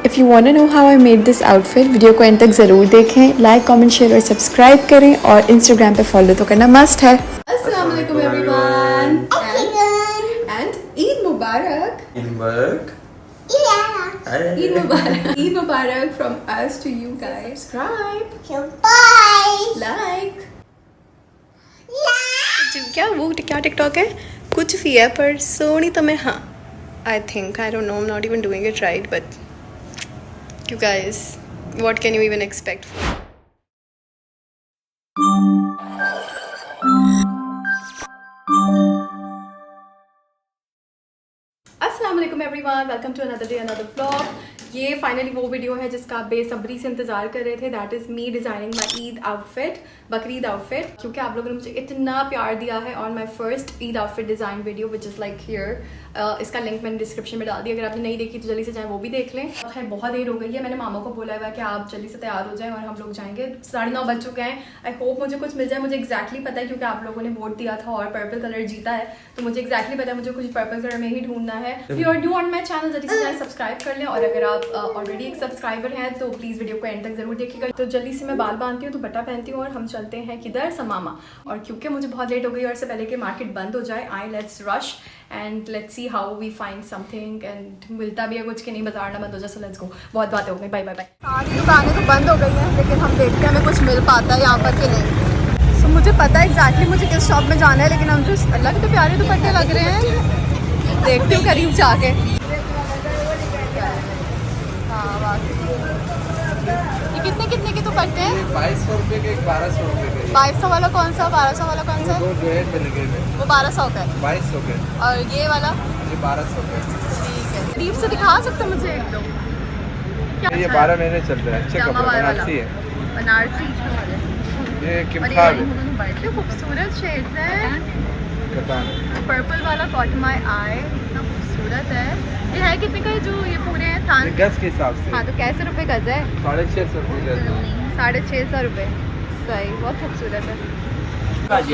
If you want to know how I made this outfit, video को and तक ज़रूर देखें, लाइक कमेंट शेयर और सब्सक्राइब करें और इंस्टाग्राम पे फॉलो तो करना मस्ट है। अस्सलाम वालेकुम everyone and Eid Mubarak. Eid Mubarak. Eid Mubarak. Eid Mubarak from us to you guys. Subscribe, like। क्या वो क्या टिकटॉक है? कुछ भी है पर सोनी तो मैं हाँ I think I don't know, I'm not even doing it right, but you guys, what can you even expect? अस्सलाम वालेकुम everyone, welcome to another day another vlog. ये फाइनली वो वीडियो है जिसका आप बेसब्री से इंतजार कर रहे थे। That is me designing my Eid outfit, Bakrid outfit, क्योंकि आप लोगों ने मुझे इतना प्यार दिया है on my first Eid outfit design video which is like here. इसका लिंक मैंने डिस्क्रिप्शन में डाल दिया, अगर आपने नहीं देखी तो जल्दी से जाएँ वो भी देख लें। खैर बहुत देर हो गई है, मैंने मामा को बोला हुआ है कि आप जल्दी से तैयार हो जाएँ और हम लोग जाएंगे। 9:30 बज चुके हैं। आई होप मुझे कुछ मिल जाए। मुझे एक्जैक्टली पता है क्योंकि आप लोगों ने वोट दिया था और पर्पल कलर जीता है, तो मुझे एक्जैक्टली पता है मुझे कुछ पर्पल कलर में ही ढूंढना है। If you are new on my channel जल्दी से सब्सक्राइब कर लें, और अगर आप ऑलरेडी एक सब्सक्राइबर हैं तो प्लीज़ वीडियो को एंड तक जरूर देखिएगा। तो जल्दी से मैं बाल बांधती हूँ, दुपट्टा पहनती हूँ और हम चलते हैं किधर, समामा। और क्योंकि मुझे बहुत लेट हो गई और इससे पहले कि मार्केट बंद हो जाए, I let's rush and let's see how we find something and मिलता भी है कुछ कि नहीं, बाजार ना बंद हो जाए। So let's go. बहुत बातें हो गई, बाय बाय बाय। सारी दुकानें तो बंद हो गई हैं, लेकिन हम देखते हैं हमें कुछ मिल पाता है यहाँ पर कि नहीं। सो मुझे पता है एग्जैक्टली मुझे किस शॉप में जाना है, लेकिन हम जो अल्लाह के तो प्यारे दुपट्टे लग रहे हैं, देखती हूँ करीब जाके। हाँ ये कितने कितने के दुपट्टे हैं? 2200 रुपये के, 1200 रुपये के। 2200 वाला कौन सा, 1200 वाला कौन सा? वो जो है मिलेंगे वो 1200 का है। 2200 के। और ये वाला? ये 1200 के। ठीक है, करीब से दिखा सकते हो मुझे एक दो? ये 12 महीने चल रहा है, अच्छे कपड़े बनारसी है। बनारसी ये किमखाब है, बड़े खूबसूरत शेड्स हैं। कतान। पर्पल वाला कॉट माई आई, इतना खूबसूरत है। ये है कितने का जो ये पूरे हैं थान? ये गज के हिसाब से। हाँ तो कैसे रुपए गज है? 650 रुपये गज। 650 रुपये। सही, बहुत खूबसूरत है।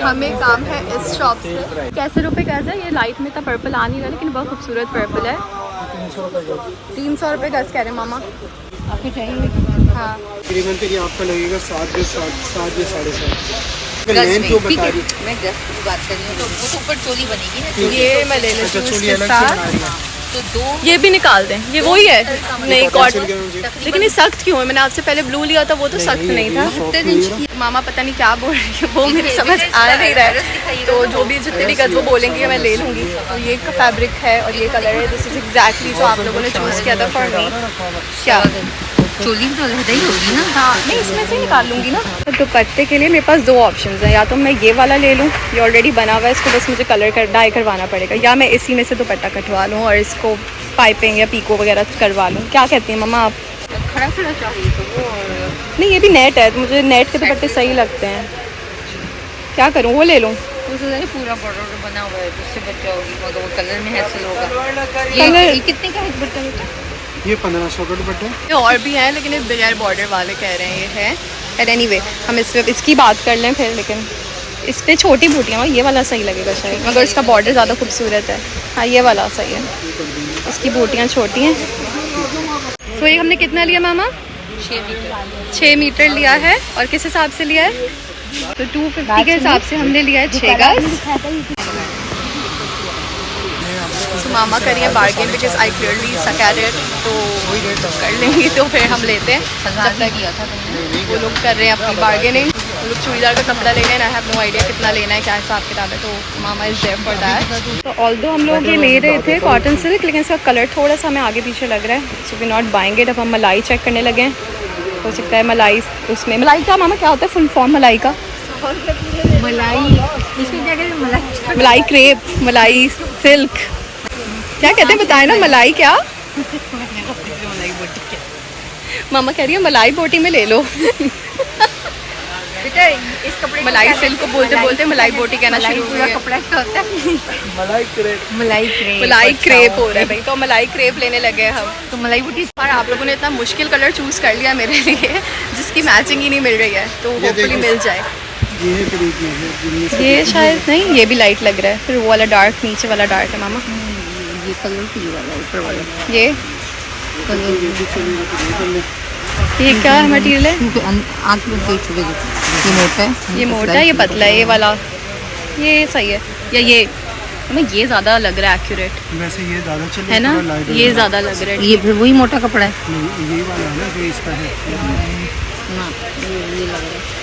हमें काम है इस शॉप से। कैसे रुपए गज है? ये लाइट में तो पर्पल आ नहीं रहा, लेकिन बहुत खूबसूरत पर्पल है। 300 रुपये गज कह रहे हैं मामा। आपको चाहिए? हाँ तकरीबन फिर आपका लगेगा 7 या 7.5। जो बता रही मैं गज की बात कर रही हूँ, तो वो तो ऊपर चोली बनेगी ना। ये मैं ले लेती हूँ चोली इसके अलग से बना साथ। रही है। तो दो ये भी निकाल दें, ये वही है। नहीं कॉटन, मुझे लेकिन ये सख्त क्यों है? मैंने आपसे पहले ब्लू लिया था, वो तो सख्त नहीं था। मामा पता नहीं क्या बोल रही है, वो मेरी समझ आ नहीं रहा है। तो जो भी जितने भी गज वो बोलेंगी मैं ले लूँगी। तो ये फैब्रिक है और ये कलर है, दिस इज एग्जैक्टली जो आप लोगों ने चूज़ किया था फॉर मी। क्या चोली तो अलग ही होगी ना? हाँ नहीं, इसमें से ही निकाल लूँगी ना। तो दुपट्टे के लिए मेरे पास 2 ऑप्शंस हैं, या तो मैं ये वाला ले लूँ, ये ऑलरेडी बना हुआ है, इसको बस मुझे कलर डाई करवाना पड़ेगा, या मैं इसी में से दुपट्टा कटवा लूँ और इसको पाइपिंग या पीको वगैरह करवा लूँ। क्या कहती हैं मम्मा आप? खड़ा खड़ा चाहिए तो वो, और नहीं ये भी नेट है, तो मुझे नेट के दुपट्टे सही लगते हैं। क्या करूँ, वो ले लूँ? पूरा बॉर्डर बना हुआ है, उससे बच जाओगी, मगर वो कलर में हैसल होगा। कलर ये कितने का है दुपट्टा बेटा? ये 1500 का दुपट्टा है। ये और भी हैं, लेकिन ये बगैर बॉर्डर वाले कह रहे हैं ये है। एंड एनीवे हम इसकी बात कर लें फिर, लेकिन इस पर छोटी बूटियाँ, ये वाला सही लगेगा शायद, मगर इसका बॉर्डर ज़्यादा खूबसूरत है। हाँ ये वाला सही है, इसकी बूटियाँ छोटी हैं। तो ये हमने कितना लिया मामा? 6 मीटर लिया है। और किस हिसाब से लिया है? तो 250 के हिसाब से हमने लिया है 6 गज। तो मामा करिए bargain, because I clearly suck at it, तो कर लेंगी तो फिर हम लेते हैं। जब तक किया था तुमने? वो लोग कर रहे हैं अपनी बार्गेनिंग। वो लोग चूड़ीदार का कपड़ा ले रहे हैं, आई हैव नो आइडिया कितना लेना है, क्या हिसाब किताब है। तो मामा इज़ देयर फॉर दैट। तो ऑल्दो हम लोग ये ले रहे थे कॉटन सिल्क, लेकिन इसका कलर थोड़ा सा हमें आगे पीछे लग रहा है, so we not buying it. अब हम मलाई चेक करने लगे हैं, हो सकता है मलाई उसमें। मलाई का मामा क्या होता है फुल फॉर्म मलाई का? मलाई, इसमें क्या कहते हैं? मलाई, मलाई क्रेप, मलाई सिल्क, क्या कहते हैं बताए ना? मलाई क्या? मलाई बोटी क्या? मामा कह रही है मलाई बोटी में ले लो। बेटा इस कपड़े मलाई सिल्क को बोलते बोलते मलाई बोटी कहना शुरू हो गया। कपड़ा क्या होता है? मलाई क्रेप। मलाई क्रेप। मलाई क्रेप हो रहा है भाई, तो मलाई क्रेप लेने लगे हैं हम। तो मलाई बोटी। और आप लोगों ने इतना मुश्किल कलर चूज़ कर लिया मेरे लिए, जिसकी मैचिंग ही नहीं मिल रही है, तो होपफुली मिल जाए। ये है करीब में, ये शायद नहीं, ये भी लाइट लग रहा है, फिर वो वाला डार्क, नीचे वाला डार्क है मामा। ये कलर की वाला ऊपर वाला। ये ये क्या मटेरियल है? आँख में कोई छुपे ये मोटा है, ये मोटा है, ये पतला है, ये वाला ये सही है या ये? हमें ये ज़्यादा लग रहा है एक्यूरेट, वैसे ये ज़्यादा चले है ना? ये ज़्यादा लग रहा है। ये फिर वही मोटा कपड़ा है नहीं, ये वाला है ना जो इसका है। ना, ये लग रहा है।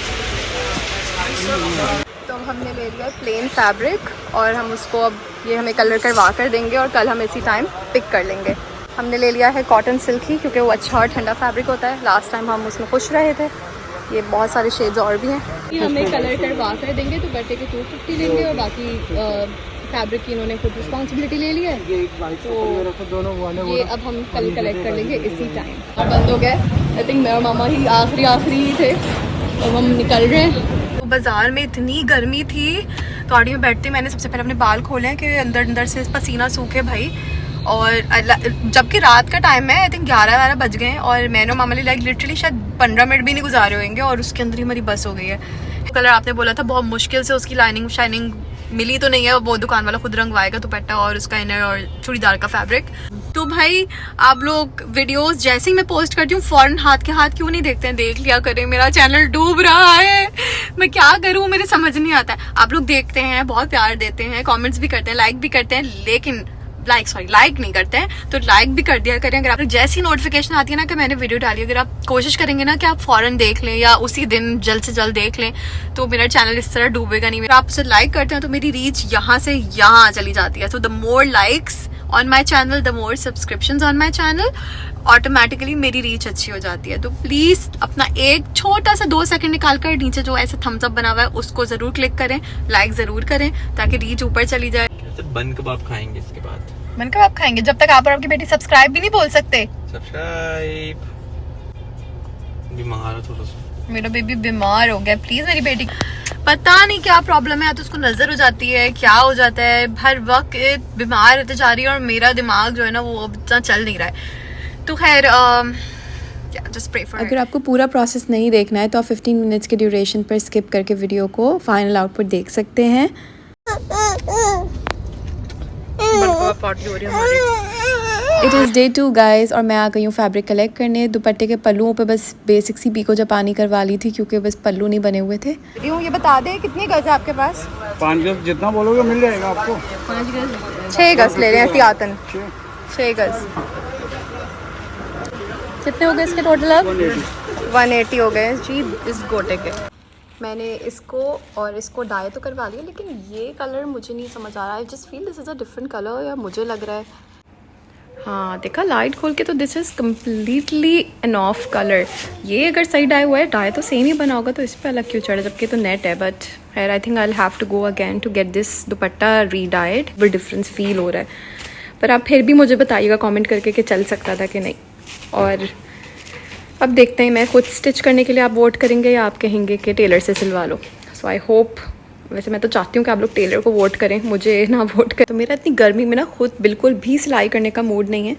तो हमने ले लिया प्लेन फैब्रिक और हम उसको अब ये हमें कलर करवा कर देंगे और कल हम इसी टाइम पिक कर लेंगे। हमने ले लिया है कॉटन सिल्क ही, क्योंकि वो अच्छा और ठंडा फैब्रिक होता है। लास्ट टाइम हम उसमें खुश रहे थे। ये बहुत सारे शेड्स और भी हैं। ये हमें कलर करवा कर देंगे तो बट्टे के 250 लेंगे और बाकी फैब्रिक की इन्होंने खुद रिस्पॉन्सिबिलिटी ले ली है। तो ये अब हम कल कलेक्ट कर लेंगे इसी टाइम। अब बंद हो गए, आई थिंक मेरा मामा ही आखिरी थे और हम निकल रहे हैं। तो बाज़ार में इतनी गर्मी थी, गाड़ी में बैठते मैंने सबसे पहले अपने बाल खोले हैं कि अंदर से पसीना सूखे भाई। और जबकि रात का टाइम है, आई थिंक 11-12 बज गए हैं और मैंने और मामा लाइक लिटरली शायद 15 मिनट भी नहीं गुजारे होंगे और उसके अंदर ही हमारी बस हो गई है। कलर आपने बोला था बहुत मुश्किल से उसकी लाइनिंग शाइनिंग मिली तो नहीं है, वो दुकान वाला खुद रंगवाएगा दुपट्टा और उसका इनर और चूड़ीदार का फैब्रिक। तो भाई आप लोग वीडियोस जैसे ही मैं पोस्ट करती हूँ फ़ौरन हाथ के हाथ क्यों नहीं देखते हैं? देख लिया करें, मेरा चैनल डूब रहा है, मैं क्या करूँ, मेरे समझ नहीं आता है। आप लोग देखते हैं, बहुत प्यार देते हैं, कमेंट्स भी करते हैं, लाइक भी करते हैं, लेकिन लाइक नहीं करते हैं तो लाइक भी कर दिया करें। अगर आप जैसी नोटिफिकेशन आती है ना कि मैंने वीडियो डाली, अगर आप कोशिश करेंगे ना कि आप फौरन देख लें या उसी दिन जल्द से जल्द देख लें तो मेरा चैनल इस तरह डूबेगा नहीं। आप उसे लाइक करते हैं तो मेरी रीच यहाँ से यहाँ चली जाती है। तो the more likes on my channel, the more subscriptions on my channel, automatically मेरी रीच अच्छी हो जाती है। तो प्लीज़ अपना एक छोटा सा 2 सेकंड निकाल कर नीचे जो ऐसे थम्स अप बना हुआ है उसको ज़रूर क्लिक करें, लाइक ज़रूर करें ताकि रीच ऊपर चली जाए। बन कबाब खाएंगे इसके बाद। मन कबाब खाएंगे जब तक आप और आपकी बेटी सब्सक्राइब भी नहीं बोल सकते। सब्सक्राइब। बीमार हो थोड़ा सा, मेरा बेबी बीमार हो गया, प्लीज मेरी बेटी, पता नहीं क्या प्रॉब्लम है, या तो उसको नजर हो जाती है, क्या हो जाता है, हर वक्त बीमार रहते जा रही है और मेरा दिमाग जो है ना वो अब इतना चल नहीं रहा है। तो खैर जस्ट प्रे फॉर। अगर आपको पूरा प्रोसेस नहीं देखना है तो आप 15 मिनट्स के ड्यूरेशन पर स्किप करके वीडियो को फाइनल आउटपुट देख सकते हैं। इट इज़ डे 2 गाइज और मैं आ गई हूँ फैब्रिक कलेक्ट करने। दुपट्टे के पल्लुओं पे बस बेसिक सी पीको जापानी करवा ली थी क्योंकि बस पल्लू नहीं बने हुए थे। ये बता दे कितने गज है आपके पास? 5 गज जितना बोलोगे मिल जाएगा आपको। 5 गज 6 गज ले रहे हैं एहतियातन। 6 गज कितने हो गए इसके टोटल? अब 180 हो गए जी इस गोटे के। मैंने इसको और इसको डाई तो करवा लिया, लेकिन ये कलर मुझे नहीं समझ आ रहा है। Just feel this is a different colour, या मुझे लग रहा है। हाँ देखा लाइट खोल के तो this is completely N of colour. ये अगर सही डाई हुआ है, डाई तो सेम ही बना होगा तो इस पर अलग क्यों चढ़ा, जबकि तो नेट है। बट खैर I think I will have to go again to get this dupatta redyed. वो डिफरेंस फील हो रहा है, पर आप फिर भी मुझे बताइएगा कमेंट करके कि चल सकता था कि नहीं। और अब देखते हैं, मैं खुद स्टिच करने के लिए आप वोट करेंगे या आप कहेंगे कि टेलर से सिलवा लो। सो आई होप, वैसे मैं तो चाहती हूँ कि आप लोग टेलर को वोट करें, मुझे ना वोट करें। तो मेरा इतनी गर्मी में ना खुद बिल्कुल भी सिलाई करने का मूड नहीं है,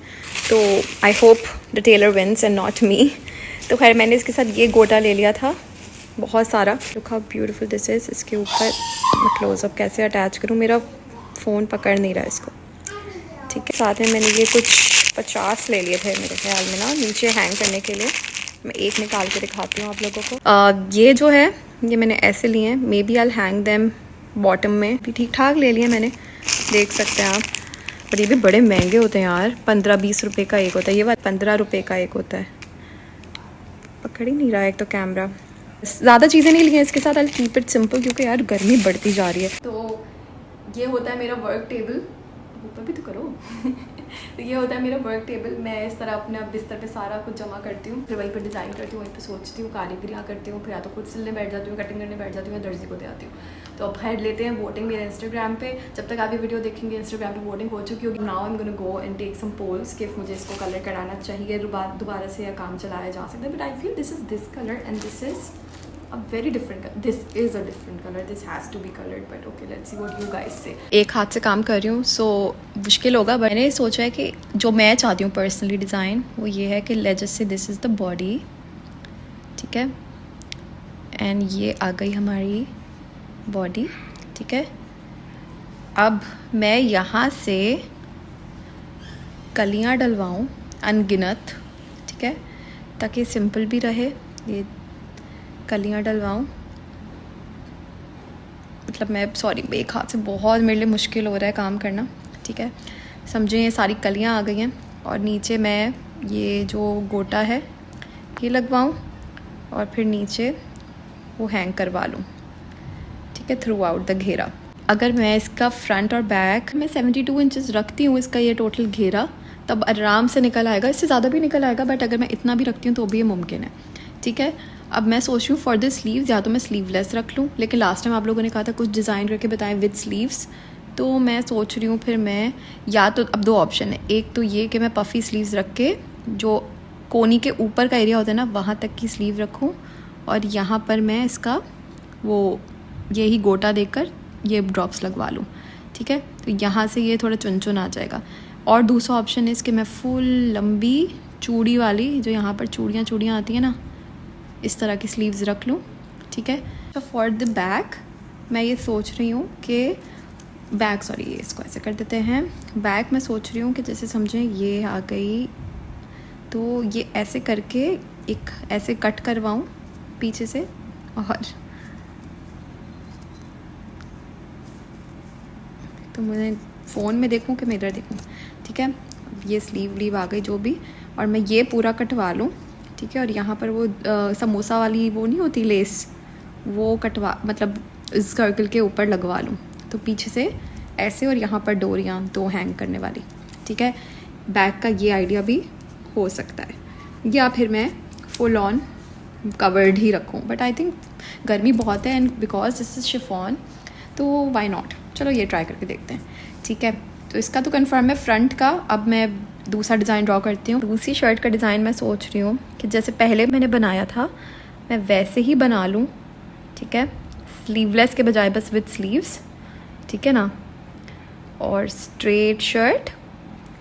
तो I hope the tailor wins and not me. तो खैर मैंने इसके साथ ये गोटा ले लिया था बहुत सारा। Look how beautiful this is. इसके ऊपर मैं क्लोजअप कैसे अटैच करूँ, मेरा फ़ोन पकड़ नहीं रहा इसको, ठीक है। साथ में मैंने ये कुछ 50 ले लिए थे मेरे ख्याल में ना नीचे हैंग करने के लिए। मैं एक निकाल के दिखाती हूँ आप लोगों को। ये जो है ये मैंने ऐसे लिए हैं, maybe I hang them bottom में भी। ठीक ठाक ले लिए मैंने, देख सकते हैं आप। और ये भी बड़े महंगे होते हैं यार, 15-20 रुपये का एक होता है। ये बात 15 रुपये का एक होता है। पकड़ ही नहीं रहा है एक तो कैमरा। ज़्यादा चीज़ें नहीं ली हैं इसके साथ, आई कीप इट सिंपल क्योंकि यार गर्मी बढ़ती जा रही है। तो ये होता है मेरा वर्क टेबल, ऊपर भी तो करो। तो ये होता है मेरा वर्क टेबल। मैं इस तरह अपने बिस्तर पे सारा कुछ जमा करती हूँ, फिर वहीं पर डिज़ाइन करती हूँ, वहीं पे सोचती हूँ, कारीगरियाँ करती हूँ, फिर या तो खुद सिलने बैठ जाती हूँ, कटिंग करने बैठ जाती हूँ, या दर्जी को दे आती हूँ। तो अब खैर लेते हैं वोटिंग मेरे इंस्टाग्राम पे। जब तक आप ये वीडियो देखेंगे इंस्टाग्राम पे वोटिंग हो चुकी होगी। Now I am gonna go and take some polls कि मुझे इसको कलर कराना चाहिए दोबारा से या काम चलाया जा सकता है। But I feel this is this colour and this is a very different color. This is a different color. This has to be colored. But okay, let's see what you guys say. एक हाथ से काम कर रही हूँ, so मुश्किल होगा। मैंने सोचा है कि जो मैं चाहती हूँ पर्सनली डिज़ाइन वो ये है कि let's say this is the body, ठीक है, एंड ये आ गई हमारी बॉडी, ठीक है। अब मैं यहाँ से कलियाँ डलवाऊँ अनगिनत ठीक है, ताकि सिंपल भी रहे। ये कलियाँ डलवाऊँ, मतलब मैं सॉरी एक हाथ से बहुत मेरे लिए मुश्किल हो रहा है काम करना, ठीक है। समझें ये सारी कलियाँ आ गई हैं और नीचे मैं ये जो गोटा है ये लगवाऊँ और फिर नीचे वो हैंग करवा लूँ, ठीक है, थ्रू आउट द घेरा। अगर मैं इसका फ्रंट और बैक मैं 72 इंचेस रखती हूँ इसका ये टोटल घेरा, तब आराम से निकल आएगा, इससे ज़्यादा भी निकल आएगा, बट अगर मैं इतना भी रखती हूँ तो भी ये मुमकिन है, ठीक है। अब मैं सोच रही हूँ फॉर द स्लीव्स या तो मैं स्लीवलेस रख लूँ, लेकिन लास्ट टाइम आप लोगों ने कहा था कुछ डिज़ाइन करके बताएं विद स्लीव्स, तो मैं सोच रही हूँ फिर मैं या तो अब 2 ऑप्शन है, एक तो ये कि मैं पफ़ी स्लीव्स रख के जो कोनी के ऊपर का एरिया होता है ना वहाँ तक की स्लीव रखूँ और यहाँ पर मैं इसका वो यही गोटा देकर ये ड्रॉप्स लगवा लूँ, ठीक है। तो यहाँ से ये थोड़ा चुन चुन आ जाएगा। और दूसरा ऑप्शन है इसके मैं फुल लंबी चूड़ी वाली जो यहाँ पर चूड़ियाँ आती हैं ना, इस तरह की स्लीव्स रख लूँ, ठीक है। तो फॉर द बैक मैं ये सोच रही हूँ कि बैक सॉरी ये इसको ऐसे कर देते हैं। बैक मैं सोच रही हूँ कि जैसे समझें ये आ गई तो ये ऐसे करके एक ऐसे कट करवाऊँ पीछे से और तो मुझे फ़ोन में देखूँ कि मैं इधर देखूँ, ठीक है। ये स्लीव आ गई जो भी, और मैं ये पूरा कटवा लूँ, ठीक है। और यहाँ पर वो समोसा वाली वो नहीं होती लेस, वो कटवा मतलब इस सर्कल के ऊपर लगवा लूँ, तो पीछे से ऐसे और यहाँ पर डोरियाँ 2 हैंग करने वाली, ठीक है। बैक का ये आइडिया भी हो सकता है, या फिर मैं फुल ऑन कवर्ड ही रखूँ, बट आई थिंक गर्मी बहुत है and because this is chiffon तो वाई नॉट, चलो ये ट्राई करके देखते हैं, ठीक है। तो इसका तो कंफर्म है फ्रंट का। अब मैं दूसरा डिज़ाइन ड्रॉ करती हूँ। दूसरी शर्ट का डिज़ाइन मैं सोच रही हूँ कि जैसे पहले मैंने बनाया था मैं वैसे ही बना लूँ, ठीक है, स्लीवलेस के बजाय बस विद स्लीव्स, ठीक है ना। और स्ट्रेट शर्ट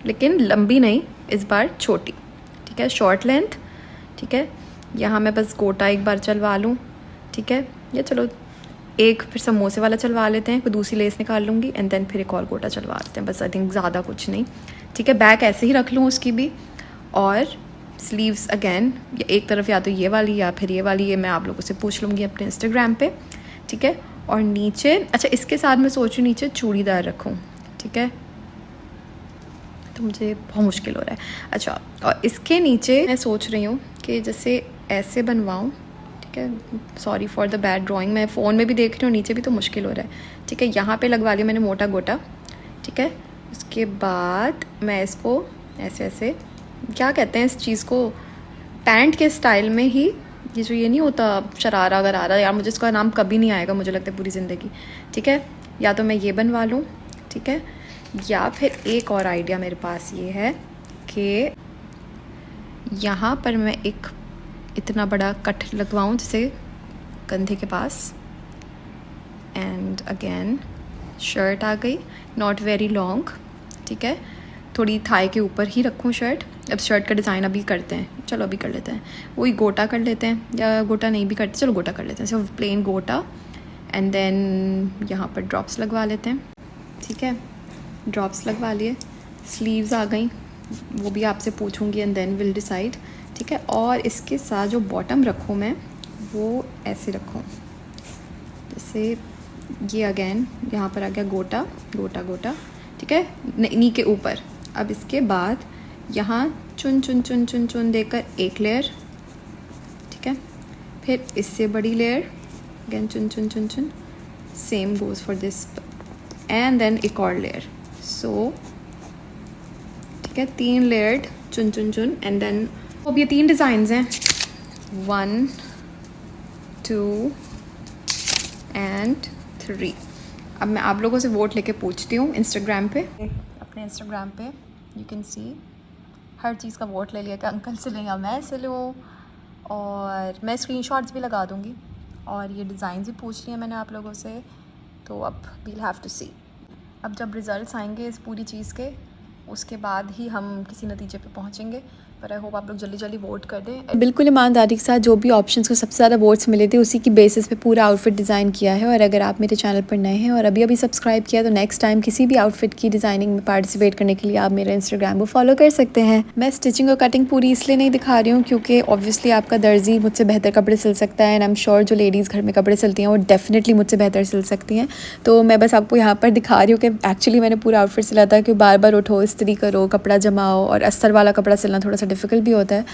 लेकिन लंबी नहीं, इस बार छोटी, ठीक है, शॉर्ट लेंथ, ठीक है। यहाँ मैं बस गोटा एक बार चलवा लूँ, ठीक है, या चलो एक फिर समोसे वाला चलवा लेते हैं, कोई दूसरी लेस निकाल लूँगी एंड देन फिर एक और गोटा चलवा लेते हैं, बस आई थिंक ज़्यादा कुछ नहीं, ठीक है। बैक ऐसे ही रख लूँ उसकी भी, और स्लीव्स अगेन एक तरफ या तो ये वाली या फिर ये वाली, ये मैं आप लोगों से पूछ लूँगी अपने इंस्टाग्राम पे, ठीक है। और नीचे अच्छा इसके साथ मैं सोच रही हूँ नीचे चूड़ीदार रखूँ, ठीक है, तो मुझे बहुत मुश्किल हो रहा है। अच्छा और इसके नीचे मैं सोच रही हूँ कि जैसे ऐसे बनवाऊँ, ठीक है, sorry for the bad drawing, मैं फ़ोन में भी देख रही हूँ नीचे भी तो मुश्किल हो रहा है, ठीक है। यहाँ पे लगवा लिया मैंने मोटा गोटा, ठीक है। उसके बाद मैं इसको ऐसे ऐसे क्या कहते हैं इस चीज़ को, पैंट के स्टाइल में ही, ये जो ये नहीं होता शरारा गरारा, यार मुझे इसका नाम कभी नहीं आएगा मुझे लगता है पूरी ज़िंदगी, ठीक है। या तो मैं ये बनवा लूँ, ठीक है, या फिर एक और आइडिया मेरे पास ये है कि यहाँ पर मैं एक इतना बड़ा कट लगवाऊँ जैसे कंधे के पास, एंड अगेन शर्ट आ गई, नॉट वेरी लॉन्ग, ठीक है, थोड़ी थाई के ऊपर ही रखूँ शर्ट। अब शर्ट का डिज़ाइन अभी करते हैं, चलो अभी कर लेते हैं, वही गोटा कर लेते हैं, या गोटा नहीं भी करते, चलो गोटा कर लेते हैं, सिर्फ प्लेन गोटा, एंड देन यहाँ पर ड्रॉप्स लगवा लेते हैं, ठीक है। ड्रॉप्स लगवा लिए, स्लीव्स आ गई, वो भी आपसे पूछूंगी एंड देन विल डिसाइड, ठीक है। और इसके साथ जो बॉटम रखूँ मैं वो ऐसे रखूँ, जैसे ये अगेन यहाँ पर आ गया गोटा गोटा गोटा, ठीक है, नी के ऊपर। अब इसके बाद यहाँ चुन चुन चुन चुन चुन देकर एक लेयर, ठीक है, फिर इससे बड़ी लेयर अगेन चुन चुन चुन चुन, same goes for this, and then एक और लेयर, सो ठीक है, 3 लेयर्ड चुन चुन चुन, एंड देन अब ये 3 डिज़ाइंस हैं, 1 2 एंड 3। अब मैं आप लोगों से वोट लेके पूछती हूँ इंस्टाग्राम पे, अपने इंस्टाग्राम पे यू कैन सी हर चीज़ का वोट ले लिया कि अंकल से लें या मैं से लूँ, और मैं स्क्रीनशॉट्स भी लगा दूँगी, और ये डिज़ाइंस भी पूछ लिए मैंने आप लोगों से, तो अब वील हैव टू सी। अब जब रिज़ल्ट्स आएंगे इस पूरी चीज़ के, उसके बाद ही हम किसी नतीजे पे पहुँचेंगे। पर आई होप आप लोग जल्दी जल्दी वोट कर दें। बिल्कुल ईमानदारी के साथ जो भी ऑप्शंस को सबसे ज़्यादा वोट्स मिले थे उसी की बेसिस पे पूरा आउटफिट डिज़ाइन किया है। और अगर आप मेरे चैनल पर नए हैं और अभी सब्सक्राइब किया तो नेक्स्ट टाइम किसी भी आउटफिट की डिज़ाइनिंग में पार्टिसिपेट करने के लिए आप मेरा इंस्टाग्राम को फॉलो कर सकते हैं। मैं स्टिचिंग और कटिंग पूरी इसलिए नहीं दिखा रही हूँ क्योंकि ऑब्वियसली आपका दर्जी मुझसे बेहतर कपड़े सिल सकता है एंड आई एम श्योर जो लेडीज़ घर में कपड़े सिलती हैं वो डेफिनेटली मुझसे बेहतर सिल सकती हैं। तो मैं बस आपको यहाँ पर दिखा रही हूँ कि एक्चुअली मैंने पूरा आउटफिट सिला था कि बार बार उठो, इस्त्री करो, कपड़ा जमाओ, और अस्तर वाला कपड़ा सिलना थोड़ा सा डिफ़िकल्ट भी होता है।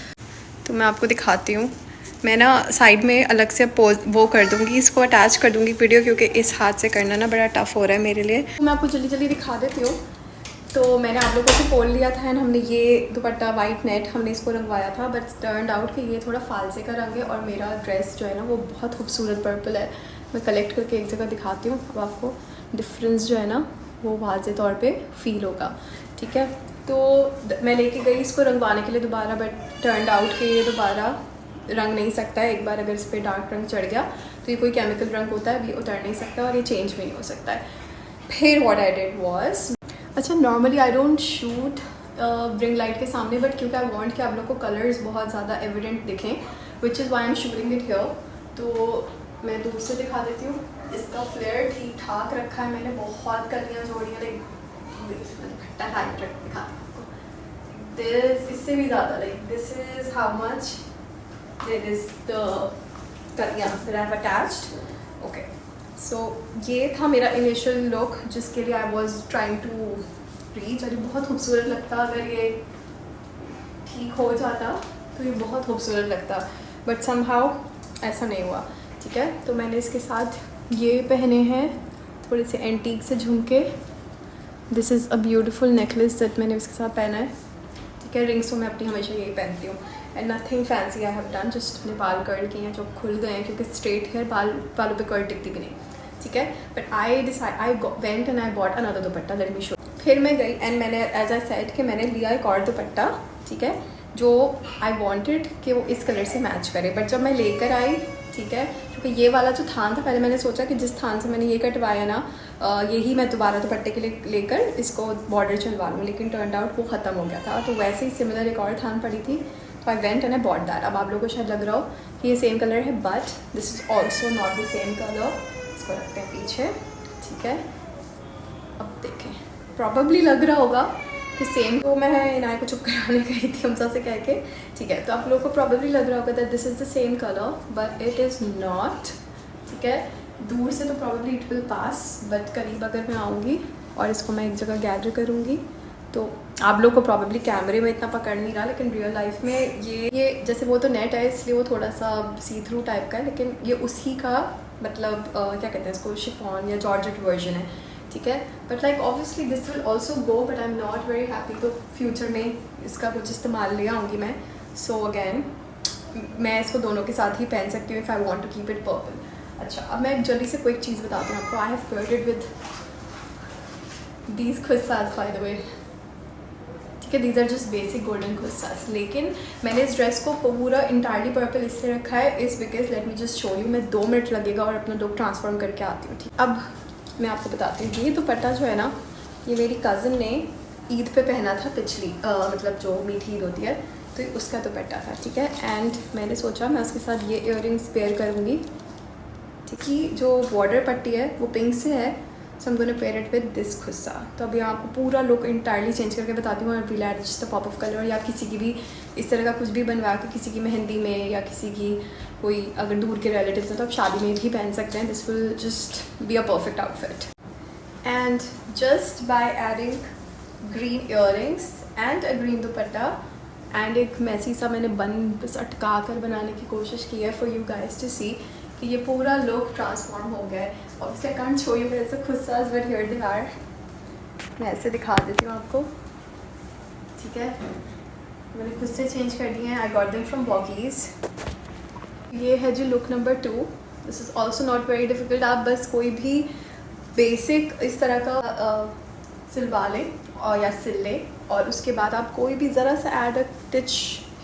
तो मैं आपको दिखाती हूँ। मैं ना साइड में अलग से वो कर दूँगी, इसको अटैच कर दूँगी वीडियो, क्योंकि इस हाथ से करना ना बड़ा टफ़ हो रहा है मेरे लिए। तो मैं आपको जल्दी जल्दी दिखा देती हूँ। तो मैंने आप लोगों से पोल लिया था एंड हमने ये दुपट्टा वाइट नेट हमने इसको रंगवाया था, बट टर्न्ड आउट कि ये थोड़ा फालसे का रंग है और मेरा ड्रेस जो है ना वो बहुत खूबसूरत पर्पल है। मैं कलेक्ट करके एक जगह दिखाती हूँ, अब आपको डिफरेंस जो है ना वो वाज़े तौर पे फील होगा, ठीक है। तो मैं लेके गई इसको रंगवाने के लिए दोबारा, बट टर्न्ड आउट कि ये दोबारा रंग नहीं सकता है। एक बार अगर इस पर डार्क रंग चढ़ गया तो ये कोई केमिकल रंग होता है, ये उतर नहीं सकता और ये चेंज भी नहीं हो सकता है। फिर व्हाट आई डिड वाज, अच्छा normally I don't shoot ring light के सामने, बट क्योंकि आई वांट कि आप लोग को कलर्स बहुत ज़्यादा एविडेंट दिखें, which is why I am shooting it here. तो मैं दूर से दिखा देती हूँ। इसका फ्लेयर ठीक ठाक रखा है मैंने, बहुत कलियाँ जोड़ियाँ, लाइक खट्टा टाइट दिखा आपको। दिस इससे भी ज़्यादा, like this is how much there is the कलियाँ that I have attached. Okay, so ये था मेरा इनिशियल लुक जिसके लिए I was trying to reach. और ये बहुत खूबसूरत लगता, अगर ये ठीक हो जाता तो ये बहुत खूबसूरत लगता, बट समहाउ ऐसा नहीं हुआ, ठीक है। तो मैंने इसके साथ ये पहने हैं थोड़े से एंटीक से झुमके। This is a beautiful necklace that मैंने इसके साथ पहना है, ठीक है। रिंग्स तो मैं अपनी हमेशा यही पहनती हूँ and nothing fancy I have done, just अपने बाल कर्ल किए हैं जो खुल गए हैं क्योंकि स्ट्रेट हेयर बालों पे कर्ल टिकती भी नहीं, ठीक है। But I went and I bought another dupatta, let me show. फिर मैं गई एंड मैंने एज आई सेड कि मैंने लिया एक और दुपट्टा, ठीक है, जो आई वांटेड कि वो इस कलर से मैच करे। बट जब मैं लेकर आई, ठीक है, क्योंकि ये वाला जो थान था, पहले मैंने सोचा कि जिस थान से मैंने ये कटवाया ना यही मैं दोबारा दुपट्टे के लिए लेकर इसको बॉर्डर चलवा लूँ, लेकिन टर्न आउट वो ख़त्म हो गया था। तो वैसे ही सिमिलर एक और थान पड़ी थी, तो I went and I bought that. अब आप लोगों को शायद लग रहा हो कि ये सेम कलर है, but this is also not the same colour. इसको रखते हैं पीछे, ठीक है। अब देखें, प्रॉबली लग रहा होगा कि सेम, तो मैं इनाय को चुप कराने गई थी हमसा से कह के, ठीक है। तो आप लोगों को प्रॉबली लग रहा होगा that this is the same colour, but it is not, ठीक है। दूर से तो probably it will pass, but करीब अगर मैं आऊँगी और इसको मैं एक जगह गैदर करूँगी तो आप लोग को प्रॉबली कैमरे में इतना पकड़ नहीं रहा, लेकिन रियल लाइफ में ये जैसे वो तो नेट है इसलिए वो थोड़ा सा सी थ्रू टाइप का है, लेकिन ये उसी का मतलब क्या कहते हैं इसको, शिफॉन या जॉर्जेट वर्जन है, ठीक है। But like obviously this will also go, but I am not very happy. तो फ्यूचर में इसका कुछ इस्तेमाल ले आऊँगी मैं। सो अगैन मैं इसको दोनों के साथ ही पहन सकती हूँ if I want to keep it purple. अच्छा, अब मैं जल्दी से कोई चीज़ बताती हूँ आपको। I have paired it with these khussas by the way, ठीक है। These are just basic golden khussas, लेकिन मैंने इस ड्रेस को पूरा इंटायरली पर्पल इससे रखा है इस because late me just show you. मैं 2 मिनट लगेगा और अपना लुक ट्रांसफॉर्म करके आती हूँ, ठीक। अब मैं आपको बताती हूँ, ये दुपट्टा जो है ना, ये मेरी कज़न ने ईद पे पहना था पिछली, मतलब जो मीठी ईद होती है तो उसका दुपट्टा था, ठीक है। एंड मैंने सोचा मैं उसके साथ ये इयररिंग्स पेयर करूँगी, ठीक है। जो बॉर्डर पट्टी है वो पिंक से है, so I am gonna pair it with this khussa. तो अभी आपको पूरा लुक इंटायरली चेंज करके बताती हूँ। और we add just the pop of colour, या किसी की भी इस तरह का कुछ भी बनवा के किसी की मेहंदी में या किसी की कोई अगर दूर के रिलेटिव्स हैं तो आप शादी में भी पहन सकते हैं। This will just be a perfect outfit. And just by adding green earrings and a green dupatta and एक मैसी सा मैंने बन बस अटका कर बनाने की कोशिश की है फॉर यू गाइज टू सी कि ये पूरा लुक ट्रांसफॉर्म हो गया है। Obviously I can't show you ऐसे khussas, but here they are. मैं ऐसे दिखा देती हूँ आपको, ठीक है। मैंने खुद से चेंज कर दिए हैं, I got them from Walkeaze. ये है जी look number 2। This is also not very difficult. आप बस कोई भी बेसिक इस तरह का सिलवा लें और या सिल लें, और उसके बाद आप कोई भी ज़रा सा add a touch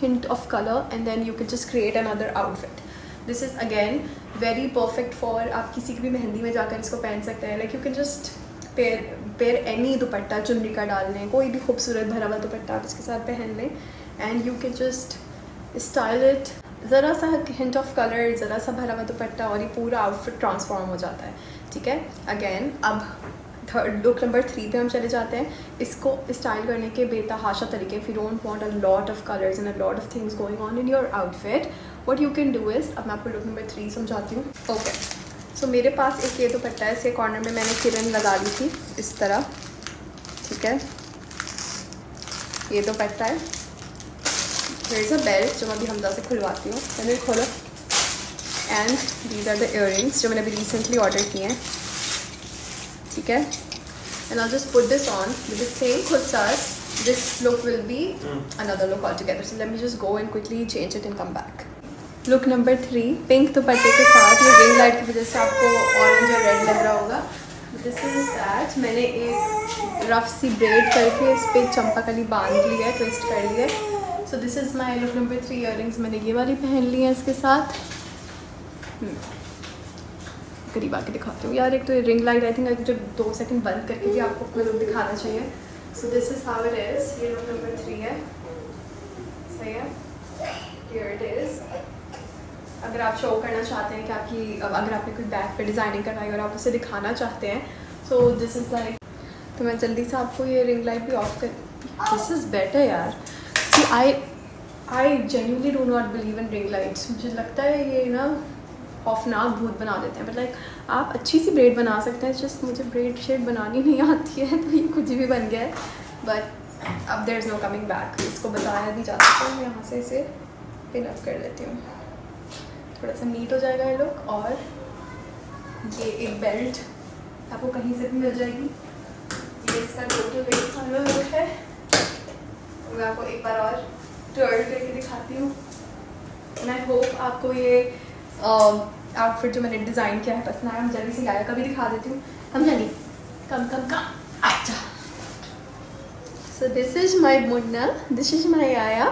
hint of colour and then you can just create another outfit. This is again very perfect for, आप किसी की भी मेहंदी में जाकर इसको पहन सकते हैं। Like you can just pair any दुपट्टा, चुन्नी का डाल लें, कोई भी खूबसूरत भरा हुआ दुपट्टा आप इसके साथ पहन लें and you can just style it, ज़रा सा हिंट ऑफ कलर, ज़रा सा भरा हुआ दुपट्टा और ये पूरा आउटफिट ट्रांसफॉर्म हो जाता है, ठीक है। अगेन अब लुक नंबर 3 पे हम चले जाते हैं। इसको स्टाइल करने के बेतहाशा तरीके, if you don't want a lot of colours and a lot of things going on in your outfit, what you can do is, अब मैं आपको लुक नंबर 3 समझाती हूँ। ओके, सो मेरे पास एक ये दुपट्टा है, इसके कॉर्नर में मैंने किरण लगा दी थी इस तरह, ठीक है। ये दुपट्टा है, देयर इज़ अ बेल्ट जो मैं अभी हमजा से खुलवाती हूँ, मैंने खोलो, and these are the earrings जो मैंने अभी रिसेंटली ऑर्डर किए हैं, ठीक है। And I just put this on with the same khussas, this look will be another look all together, so let me just go and quickly change it and come back. Look number 3 pink दुपट्टे के साथ, ये ring light की वजह से आपको orange और red लग रहा होगा। दिस इज दैट, मैंने एक रफ सी ब्रेड करके इस पर चंपाकली बांध ली है, ट्विस्ट कर ली है। So this is my look number 3 earrings, मैंने ये वाली पहन ली है इसके साथ। करीब आके दिखाती हूँ यार, एक तो रिंग लाइट आई थिंक जो 2 सेकंड बंद करके भी आपको अपना लुक दिखाना चाहिए। So this is how it is, ये लुक नंबर 3 है, सही है, हियर इट इज़। अगर आप शो करना चाहते हैं कि आपकी, अगर आपने कोई बैग पे डिज़ाइनिंग करवाई और आप उसे दिखाना चाहते हैं, सो दिस इज़ लाइक, तो मैं जल्दी से आपको ये रिंग लाइट भी ऑफ कर, दिस इज़ बेटर यार। See I genuinely do not believe in ring lights, मुझे लगता है ये ना खौफनाक भूत बना देते हैं, बट लाइक आप अच्छी सी ब्रेड बना सकते हैं, जस्ट मुझे ब्रेड शेड बनानी नहीं आती है, तो ये कुछ भी बन गया है। बट अब there is no coming back, इसको बताया भी जा सकता है, मैं यहाँ से इसे पिन अप कर देती हूँ, थोड़ा सा नीट हो जाएगा ये लुक। और ये एक बेल्ट आपको कहीं से भी मिल जाएगी, ये इसका टोटल वेट वाला लुक है। मैं आपको एक बार और टर्न करके दिखाती हूँ, एंड आई होप आपको ये आउटफिट जो मैंने डिज़ाइन किया है पसंद आया। हम जल्दी से गाया का भी दिखा देती हूँ, हम जानी कम अच्छा। So this is my Munna, this is my आया।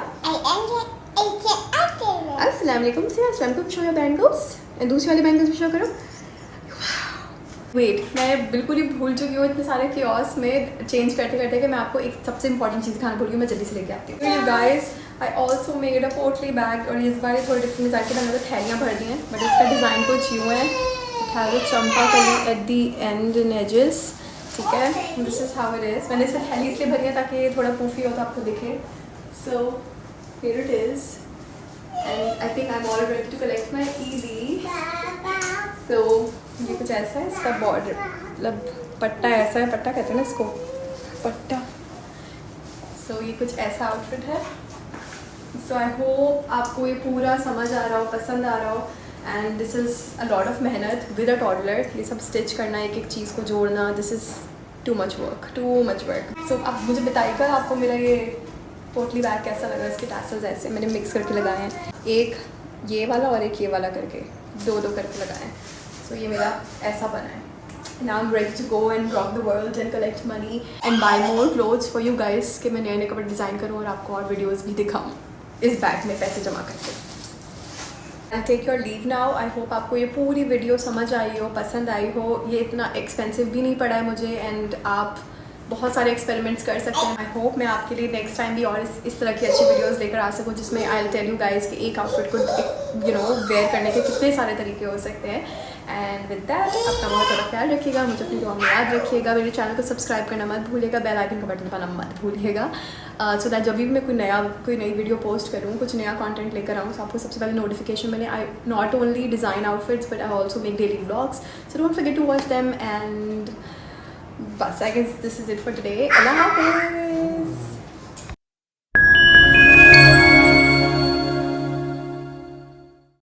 अस्सलाम वालेकुम, से अस्सलाम वालेकुम, शो योर बैंगल्स, दूसरी वाली बैंगल्स भी शो करो। वेट, मैं बिल्कुल ही भूल चुकी हूँ इतने सारे कियोस में चेंज करते करते कि मैं आपको एक सबसे इंपॉर्टेंट चीज़ दिखाना भूल गई, मैं जल्दी से लेके आती हूँ। You guys, I also made a पोटली बैग, और इस बार थोड़े डिफरेंट डिज़ाइन के मैंने तो थैलियाँ भर दी हैं, बट इसका डिज़ाइन कुछ यूँ है, it has a Champa Kali at the end in edges, ठीक है। This is how it is. मैंने इसमें थैली इसलिए भरी है ताकि ये थोड़ा पूफी हो तो आपको दिखे। So here it is, and I think I am all ready to collect my Eidi. सो ये कुछ ऐसा है, इसका बॉर्डर मतलब पट्टा ऐसा है, पट्टा कहते हैं ना इसको, पट्टा। सो ये कुछ ऐसा आउटफिट है। सो आई होप आपको ये पूरा समझ आ रहा हो, पसंद आ रहा हो। And this is a lot of mehnat with a toddler, ये सब स्टिच करना, एक एक चीज़ को जोड़ना, this is too much work. सो अब मुझे बताइएगा आपको मेरा ये पोटली बैग कैसा लगा। इसके टैसल्स ऐसे मैंने मिक्स करके लगाए हैं, एक ये वाला और एक ये वाला करके, दो करके लगाए हैं। सो ये मेरा ऐसा बना है। Now I'm ready to go and rock the world and collect money and buy more clothes for you guys कि मैं नए कपड़े डिज़ाइन करूँ और आपको और वीडियोस भी दिखाऊँ इस बैग में पैसे जमा करके। I'll take your leave now. I hope आपको ये पूरी वीडियो समझ आई हो, पसंद आई हो। ये इतना एक्सपेंसिव भी नहीं पड़ा है मुझे, एंड आप बहुत सारे एक्सपेरिमेंट्स कर सकते हैं। आई होप मैं आपके लिए नेक्स्ट टाइम भी और इस तरह की अच्छी वीडियोस लेकर आ सकूँ, जिसमें I will tell you guys कि एक आउटफिट को वेयर करने के कितने सारे तरीके हो सकते हैं। एंड विद दैट अपना बहुत ज़्यादा ख्याल रखिएगा, मुझे अपनी दुआ में याद रखिएगा, मेरे चैनल को सब्सक्राइब करना मत भूलिएगा, बेल आइकन का बटन दबाना मत भूलिएगा, सो दैट जब भी मैं कोई नई वीडियो पोस्ट करूँ, कुछ नया कंटेंट लेकर आऊँ, तो आपको सबसे पहले नोटिफिकेशन मिले। I not only design outfits but I also make daily vlogs, so don't forget to watch them. And बस I guess this is it for today. Allah हाफ़िज़।